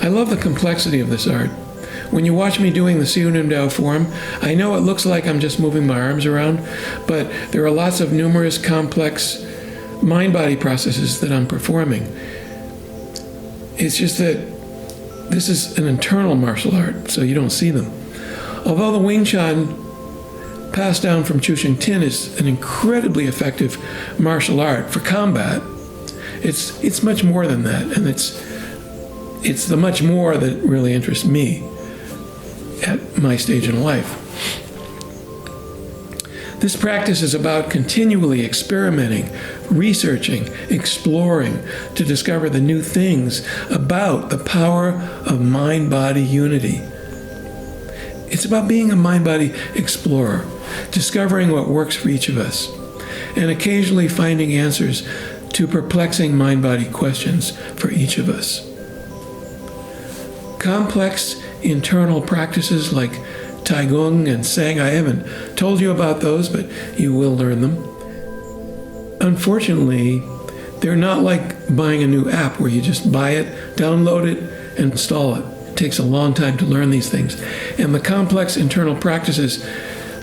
love the complexity of this art. When you watch me doing the Siu Nim Dao form, I know it looks like I'm just moving my arms around, but there are lots of numerous complex mind-body processes that I'm performing. It's just that this is an internal martial art, so you don't see them. Although the Wing Chun passed down from Chu Sheng Tin is an incredibly effective martial art for combat, it's much more than that, and it's the much more that really interests me at my stage in life. This practice is about continually experimenting, researching, exploring to discover the new things about the power of mind-body unity. It's about being a mind-body explorer, discovering what works for each of us, and occasionally finding answers to perplexing mind-body questions for each of us. Complex internal practices like Taigong and Sang, I haven't told you about those, but you will learn them. Unfortunately, they're not like buying a new app where you just buy it, download it, and install it. It takes a long time to learn these things. And the complex internal practices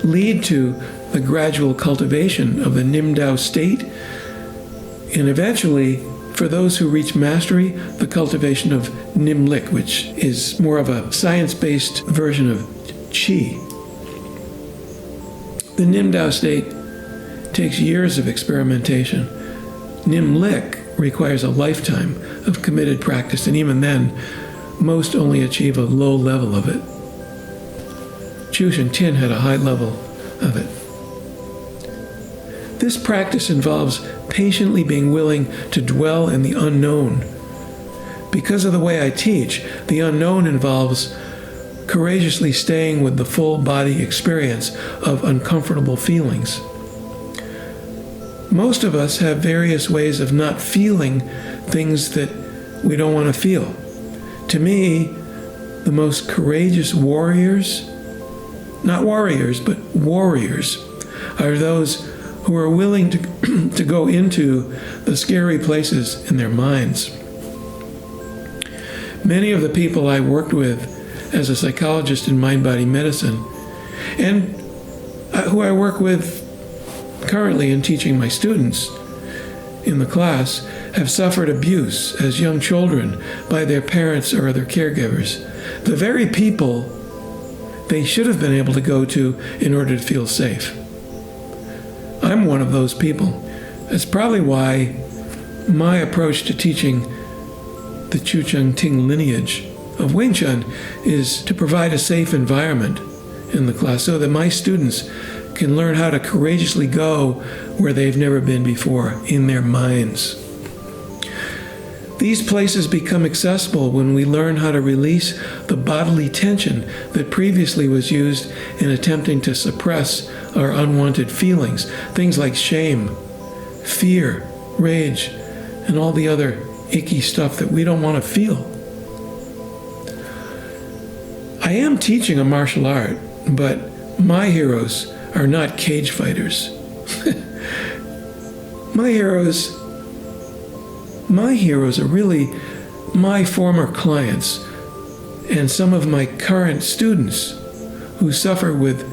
lead to the gradual cultivation of the Nim Dao state, and eventually, for those who reach mastery, the cultivation of Nim Lik, which is more of a science-based version of Qi. The Nim Dao state takes years of experimentation. Nim Lik requires a lifetime of committed practice, and even then, most only achieve a low level of it. Chu Sheng Tin had a high level of it. This practice involves patiently being willing to dwell in the unknown. Because of the way I teach, the unknown involves courageously staying with the full body experience of uncomfortable feelings. Most of us have various ways of not feeling things that we don't want to feel. To me, the most courageous warriors, not warriors, but warriors, are those who are willing to go into the scary places in their minds. Many of the people I worked with as a psychologist in mind-body medicine, and who I work with currently in teaching my students in the class, have suffered abuse as young children by their parents or other caregivers. The very people they should have been able to go to in order to feel safe. I'm one of those people. That's probably why my approach to teaching the Chu Sheng Ting lineage of Wing Chun is to provide a safe environment in the class so that my students can learn how to courageously go where they've never been before in their minds. These places become accessible when we learn how to release the bodily tension that previously was used in attempting to suppress our unwanted feelings, things like shame, fear, rage, and all the other icky stuff that we don't want to feel. I am teaching a martial art, but my heroes are not cage fighters. My heroes are really my former clients and some of my current students who suffer with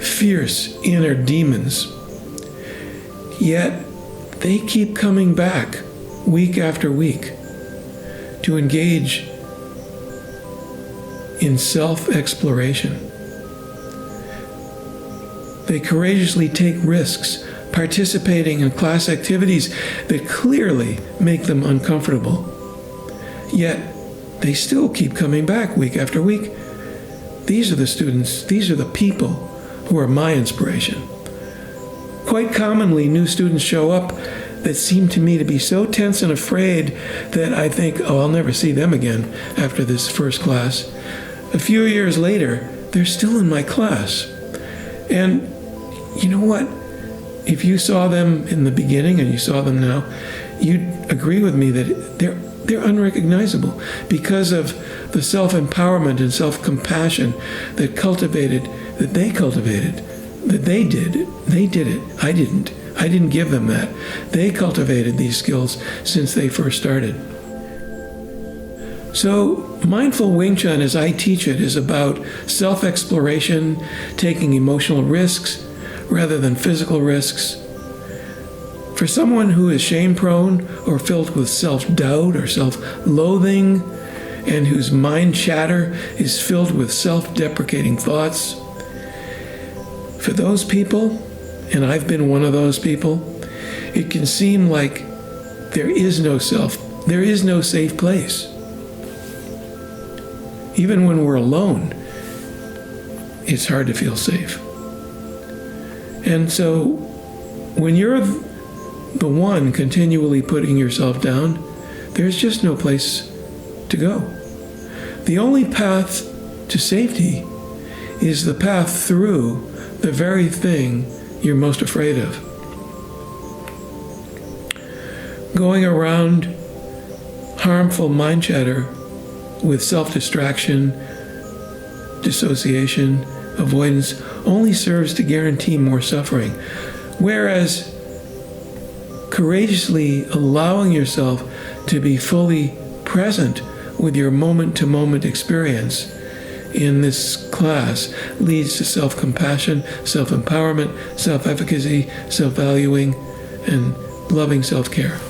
fierce inner demons. Yet they keep coming back week after week to engage in self-exploration. They courageously take risks, participating in class activities that clearly make them uncomfortable. Yet, they still keep coming back week after week. These are the students, these are the people who are my inspiration. Quite commonly, new students show up that seem to me to be so tense and afraid that I think, oh, I'll never see them again after this first class. A few years later, they're still in my class. And you know what? If you saw them in the beginning and you saw them now, you'd agree with me that they're unrecognizable because of the self-empowerment and self-compassion that they did. They did it. I didn't. I didn't give them that. They cultivated these skills since they first started. So, mindful Wing Chun, as I teach it, is about self-exploration, taking emotional risks rather than physical risks. For someone who is shame-prone or filled with self-doubt or self-loathing, and whose mind chatter is filled with self-deprecating thoughts, for those people, and I've been one of those people, it can seem like there is no safe place. Even when we're alone, it's hard to feel safe. And so, when you're the one continually putting yourself down, there's just no place to go. The only path to safety is the path through the very thing you're most afraid of. Going around harmful mind chatter with self-distraction, dissociation, avoidance only serves to guarantee more suffering. Whereas courageously allowing yourself to be fully present with your moment-to-moment experience in this class leads to self-compassion, self-empowerment, self-efficacy, self-valuing, and loving self-care.